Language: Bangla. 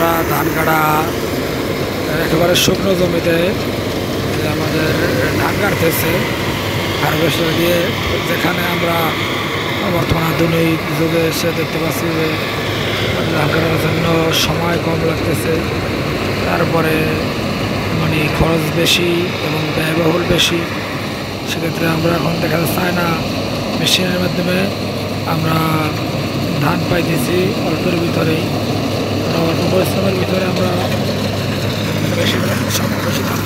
আমরা ধান কাটা একেবারে শুকনো জমিতে আমাদের ধান কাটতেছে হারভেস্টার দিয়ে, যেখানে আমরা বর্তমান আধুনিক যুগে এসে দেখতে পাচ্ছি যে ধান কাটার জন্য সময় কম লাগতেছে, তারপরে মানে খরচ বেশি এবং ব্যয়বহুল বেশি। সেক্ষেত্রে আমরা এখন দেখা যাচ্ছে না মেশিনের মাধ্যমে আমরা ধান পাইতেছি অল্পের ভিতরেই, অল্প পরিশ্রমের ভিতরে আমরা বেশি বেশি ধান